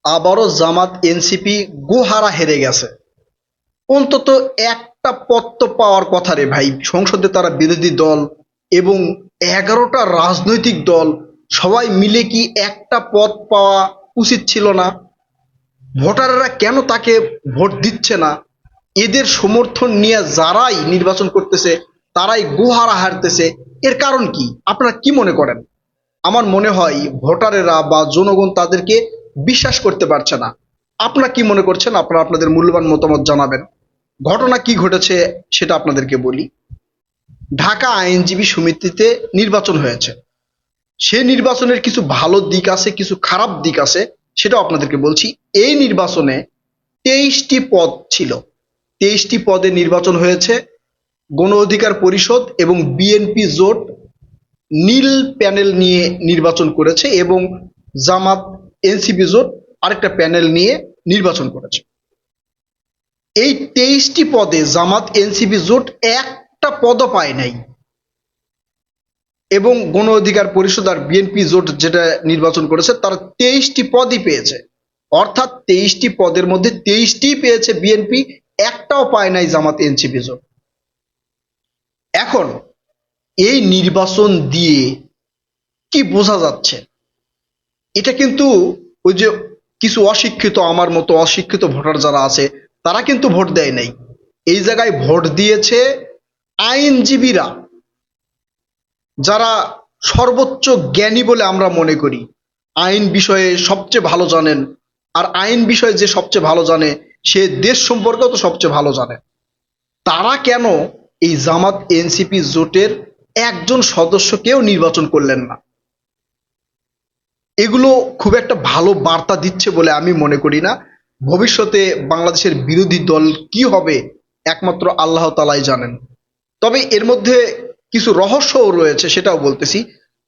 আবারও জামাত এনসিপি গোহারা হেরে গেছে। অন্তত একটা পদ তো পাওয়ার কথা রে ভাই। সংসদে তারা বিরোধী দল এবং 11টা রাজনৈতিক দল সবাই মিলে কি একটা পদ পাওয়া উচিত ছিল না? ভোটাররা কেন তাকে ভোট দিচ্ছে না? এদের সমর্থন নিয়ে যারাই নির্বাচন করতেছে তারাই গোহারা হারতেছে। এর কারণ কি আপনারা কি মনে করেন? আমার মনে হয় ভোটারেরা বা জনগণ তাদেরকে বিশ্বাস করতে পারছে না। আপনারা কি মনে করছেন? আপনারা আপনাদের মূল্যবান মতামত জানাবেন। ঘটনা কি ঘটেছে সেটা আপনাদেরকে বলি। ঢাকা আইনজীবী সমিতিতে নির্বাচন হয়েছে। সে নির্বাচনের কিছু ভালো দিক আছে, কিছু খারাপ দিক আছে, সেটাও আপনাদেরকে বলছি। এই নির্বাচনে 23টি পদ ছিল। 23টি পদে নির্বাচন হয়েছে। গণ অধিকার পরিষদ এবং বিএনপি জোট নীল প্যানেল নিয়ে নির্বাচন করেছে এবং জামাত এনসিপি জোট আরেকটা প্যানেল নিয়ে নির্বাচন করেছে। এই 23টি পদে জামাত এনসিপি জোট একটা পদও পায় নাই এবং গণ অধিকার পরিষদ আর বিএনপি জোট যেটা নির্বাচন করেছে তারা 23টি পদই পেয়েছে। অর্থাৎ 23টি পদের মধ্যে 23টিই পেয়েছে বিএনপি, একটাও পায় নাই জামাত এনসিপি জোট। এখন এই নির্বাচন দিয়ে কি বোঝা যাচ্ছে? এটা কিন্তু ওই যে কিছু অশিক্ষিত, আমার মতো অশিক্ষিত ভোটার যারা আছে তারা কিন্তু ভোট দেয় নাই। এই জায়গায় ভোট দিয়েছে আইনজীবীরা, যারা সর্বোচ্চ জ্ঞানী বলে আমরা মনে করি, আইন বিষয়ে সবচেয়ে ভালো জানেন। আর আইন বিষয়ে যে সবচেয়ে ভালো জানে সে দেশ সম্পর্কেও তো সবচেয়ে ভালো জানে। তারা কেন এই জামাত এনসিপি জোটের একজন সদস্যকেও নির্বাচন করলেন না? এগুলো খুব একটা ভালো বার্তা দিচ্ছে বলে আমি মনে করি না। ভবিষ্যতে বাংলাদেশের বিরোধী দল কি হবে একমাত্র আল্লাহ তাআলাই জানেন। তবে এর মধ্যে কিছু রহস্যও রয়েছে, সেটাও বলতেছি।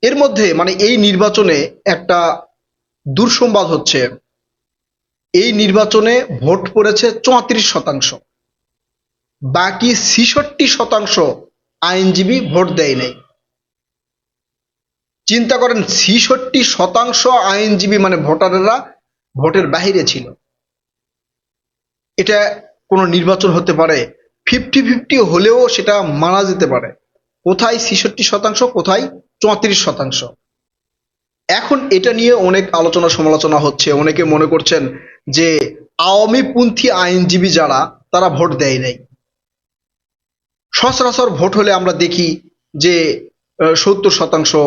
এর মধ্যে মানে এই নির্বাচনে একটা দুঃসংবাদ হচ্ছে, এই নির্বাচনে ভোট পড়েছে 34%, বাকি 66% আইনজীবী ভোট দেয় নাই। চিন্তা করেন, 66% আইনজীবী মানে ভোটারেরা ভোটের বাহিরে ছিল। এটা কোনো নির্বাচন হতে পারে? 50-50 হলেও সেটা মানা যেতে পারে। কোথায় 66%, কোথায় 34%? এখন এটা নিয়ে অনেক আলোচনা সমালোচনা হচ্ছে। অনেকে মনে করছেন যে আওয়ামীপন্থী আইনজীবী যারা তারা ভোট দেয় নাই। সচরাচর ভোট হলে আমরা দেখি যে 70%,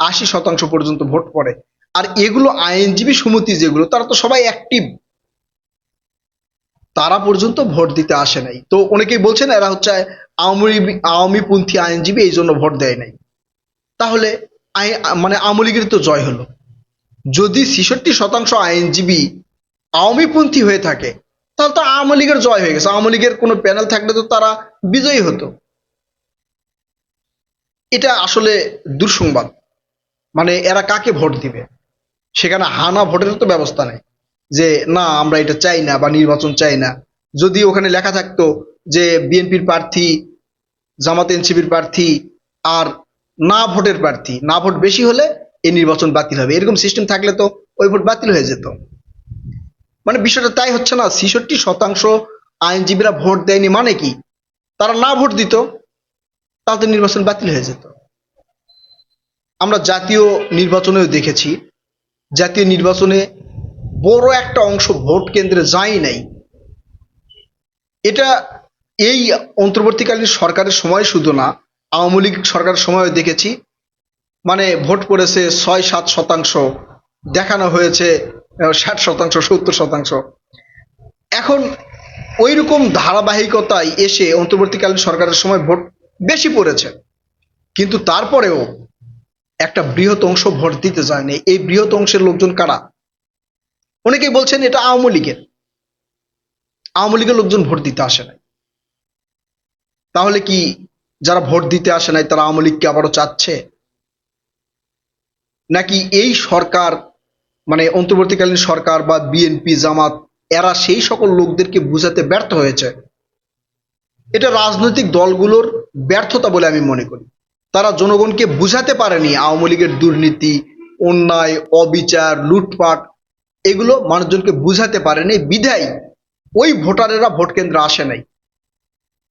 80% পর্যন্ত ভোট পড়ে। আর এগুলো আইনজীবী সমিতি যেগুলো তারা তো সবাই অ্যাক্টিভ, তারা পর্যন্ত ভোট দিতে আসে নাই। তো অনেকেই বলছেন এরা হচ্ছে আওয়ামীপন্থী আইনজীবী, এই জন্য ভোট দেয় নাই। তাহলে মানে আওয়ামী লীগের তো জয় হলো। যদি 66% আইনজীবী আওয়ামীপন্থী হয়ে থাকে তাহলে তো আওয়ামী লীগের জয় হয়ে গেছে। আওয়ামী লীগের কোনো প্যানেল থাকলে তো তারা বিজয়ী হতো। এটা আসলে দুঃসংবাদ। মানে এরা কাকে ভোট দিবে? সেখানে হানা ভোটের তো ব্যবস্থা নেই যে না আমরা এটা চাই না বা নির্বাচন চাই না। যদি ওখানে লেখা থাকতো যে বিএনপির প্রার্থী, জামাত এনসিপির প্রার্থী আর না ভোটের প্রার্থী, না ভোট বেশি হলে এই নির্বাচন বাতিল হবে, এরকম সিস্টেম থাকলে তো ওই ভোট বাতিল হয়ে যেত। মানে বিষয়টা তাই হচ্ছে না। 66% আইনজীবীরা ভোট দেয়নি মানে কি? তারা না ভোট দিত, তাহলে তো নির্বাচন বাতিল হয়ে যেত। আমরা জাতীয় নির্বাচনেও দেখেছি, জাতীয় নির্বাচনে বড় একটা অংশ ভোট কেন্দ্রে যায় নাই। এটা এই অন্তর্বর্তীকালীন সরকারের সময় শুধু না, আওয়ামী লীগ সরকারের সময়ও দেখেছি। মানে ভোট পড়েছে 6-7%, দেখানো হয়েছে 60%, 70%। এখন ওই রকম ধারাবাহিকতায় এসে অন্তর্বর্তীকালীন সরকারের সময় ভোট বেশি পড়েছে, কিন্তু তারপরেও একটা বৃহৎ অংশ ভোট দিতে যায়নি। এই বৃহৎ অংশের লোকজন কারা? অনেকেই বলছেন এটা আওয়ামী লীগের। আওয়ামী লীগের লোকজন ভোট দিতে আসে নাই। তাহলে কি যারা ভোট দিতে আসে নাই তারা আওয়ামী লীগকে আবারও চাচ্ছে? নাকি এই সরকার মানে অন্তর্বর্তীকালীন সরকার বা বিএনপি জামাত এরা সেই সকল লোকদেরকে বুঝাতে ব্যর্থ হয়েছে? এটা রাজনৈতিক দলগুলোর ব্যর্থতা বলে আমি মনে করি। তারা জনগণকে বুঝাতে পারেনি আওয়ামী লীগের দুর্নীতি, অন্যায়, অবিচার, লুটপাট এগুলো মানুষজনকে বুঝাতে পারেনি বিধায় ওই ভোটারেরা ভোট কেন্দ্রে আসে নাই।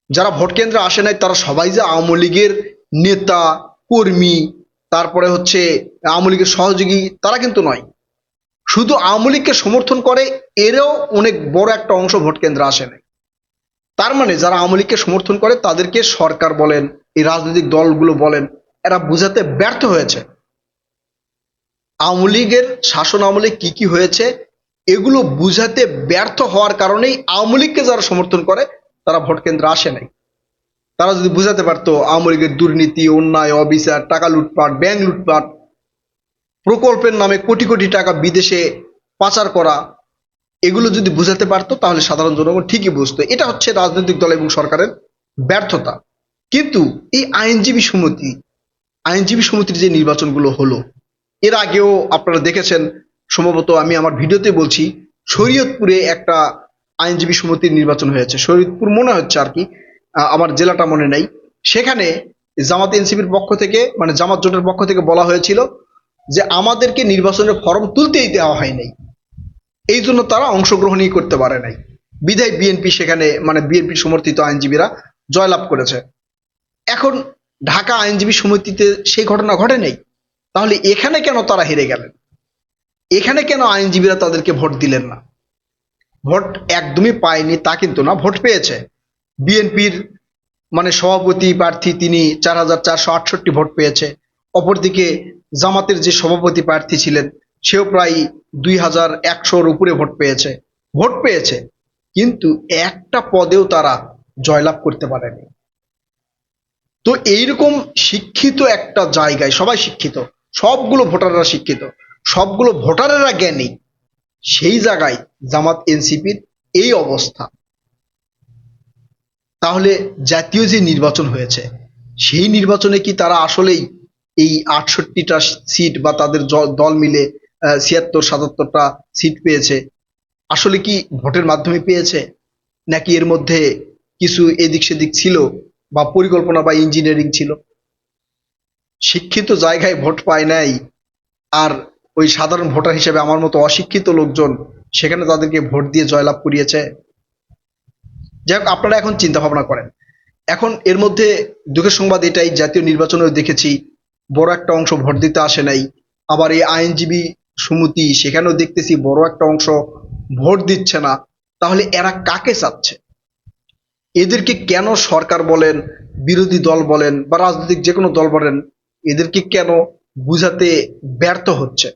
যারা ভোট কেন্দ্রে আসে নাই তারা সবাই যে আওয়ামী লীগের নেতা কর্মী, তারপরে হচ্ছে আওয়ামী লীগের সহযোগী, তারা কিন্তু নয়। শুধু আওয়ামী লীগকে সমর্থন করে এরও অনেক বড় একটা অংশ ভোট কেন্দ্রে আসে নাই। তার মানে যারা আওয়ামী লীগকে সমর্থন করে তাদেরকে সরকার বলেন, এই রাজনৈতিক দলগুলো বলেন, এরা বুঝাতে ব্যর্থ হয়েছে আওয়ামী লীগের শাসন আমলে কি কি হয়েছে এগুলো বুঝাতে ব্যর্থ হওয়ার কারণেই আওয়ামী লীগকে যারা সমর্থন করে তারা ভোট কেন্দ্রে আসে নাই। তারা যদি বুঝাতে পারতো আওয়ামী লীগের দুর্নীতি, অন্যায়, অবিচার, টাকা লুটপাট, ব্যাংক লুটপাট, প্রকল্পের নামে কোটি কোটি টাকা বিদেশে পাচার করা, এগুলো যদি বুঝাতে পারতো তাহলে সাধারণ জনগণ ঠিকই বুঝতো। এটা হচ্ছে রাজনৈতিক দল এবং সরকারের ব্যর্থতা। কিন্তু এই আইনজীবী সমিতির যে নির্বাচনগুলো হলো, এর আগেও আপনারা দেখেছেন সম্ভবত, আমি আমার ভিডিওতে বলছি, শরীয়তপুরে একটা আইনজীবী সমিতির নির্বাচন হয়েছে, শরীয়তপুর মনে হচ্ছে আর কি, আমার জেলাটা মনে নাই। সেখানে জামাত এনসিপির পক্ষ থেকে, মানে জামাত জোটের পক্ষ থেকে বলা হয়েছিল যে আমাদেরকে নির্বাচনের ফরম তুলতেই দেওয়া হয় নাই, এই জন্য তারা অংশগ্রহণই করতে পারে নাই। বিধায় বিএনপি সেখানে, মানে বিএনপি সমর্থিত আইনজীবীরা জয়লাভ করেছে। এখন ঢাকা আইনজীবী সমিতিতে সেই ঘটনা ঘটে নেই, তাহলে এখানে কেন তারা হেরে গেলেন? এখানে কেন আইনজীবীরা তাদেরকে ভোট দিলেন না? ভোট একদমই পায়নি তা কিন্তু না, ভোট পেয়েছে। বিএনপির মানে সভাপতি প্রার্থী তিনি ৪,৪৬৮ ভোট পেয়েছে। অপরদিকে জামাতের যে সভাপতি প্রার্থী ছিলেন সেও প্রায় ২,১০০-র উপরে ভোট পেয়েছে, কিন্তু একটা পদেও তারা জয়লাভ করতে পারেনি। তো এইরকম শিক্ষিত একটা জায়গায়, সবাই শিক্ষিত, সবগুলো ভোটাররা শিক্ষিত, সবগুলো ভোটারেরা জ্ঞানী, সেই জায়গায় জামাত এনসিপির এই অবস্থা। তাহলে জাতীয় যে নির্বাচন হয়েছে সেই নির্বাচনে কি তারা আসলেই এই ৬৮টা সিট বা তাদের দল মিলে ৭৬-৭৭টা সিট পেয়েছে, আসলে কি ভোটের মাধ্যমে পেয়েছে, নাকি এর মধ্যে কিছু এদিক সেদিক ছিল বা পরিকল্পনা বা ইঞ্জিনিয়ারিং ছিল? শিক্ষিত জায়গায় ভোট পায় নাই, আর ওই সাধারণ ভোটার হিসেবে আমার মতো অশিক্ষিত লোকজন সেখানে তাদেরকে ভোট দিয়ে জয়লাভ করিয়েছে। যাই হোক, আপনারা এখন চিন্তা ভাবনা করেন। এখন এর মধ্যে দুঃখের সংবাদ এটাই, জাতীয় নির্বাচনেও দেখেছি বড় একটা অংশ ভোট দিতে আসে নাই। আবার এই আইনজীবী সমিতি, সেখানেও দেখতেছি বড় একটা অংশ ভোট দিচ্ছে না। তাহলে এরা কাকে চাচ্ছে? এদেরকে কেন সরকার বলেন, বিরোধী দল বলেন বা রাজনৈতিক যে কোনো দল বলেন, এদেরকে কেন বুঝাতে ব্যর্থ হচ্ছে?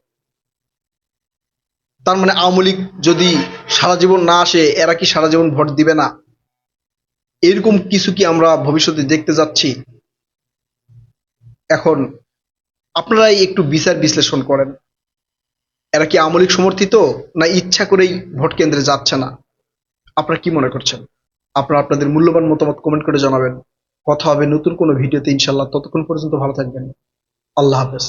তার মানে আওয়ামী লীগ যদি সারা জীবন না আসে, এরা কি সারা জীবন ভোট দিবে না? এরকম কিছু কি আমরা ভবিষ্যতে দেখতে যাচ্ছি? এখন আপনারাই একটু বিচার বিশ্লেষণ করেন, এরা কি আওয়ামী লীগ সমর্থিত, না ইচ্ছা করেই ভোট কেন্দ্রে যাচ্ছে না? আপনারা কি মনে করছেন? আপনারা আপনাদের মূল্যবান মতামত কমেন্ট করে জানাবেন। কথা হবে নতুন কোনো ভিডিওতে ইনশাল্লাহ। ততক্ষণ পর্যন্ত ভালো থাকবেন। আল্লাহ হাফেজ।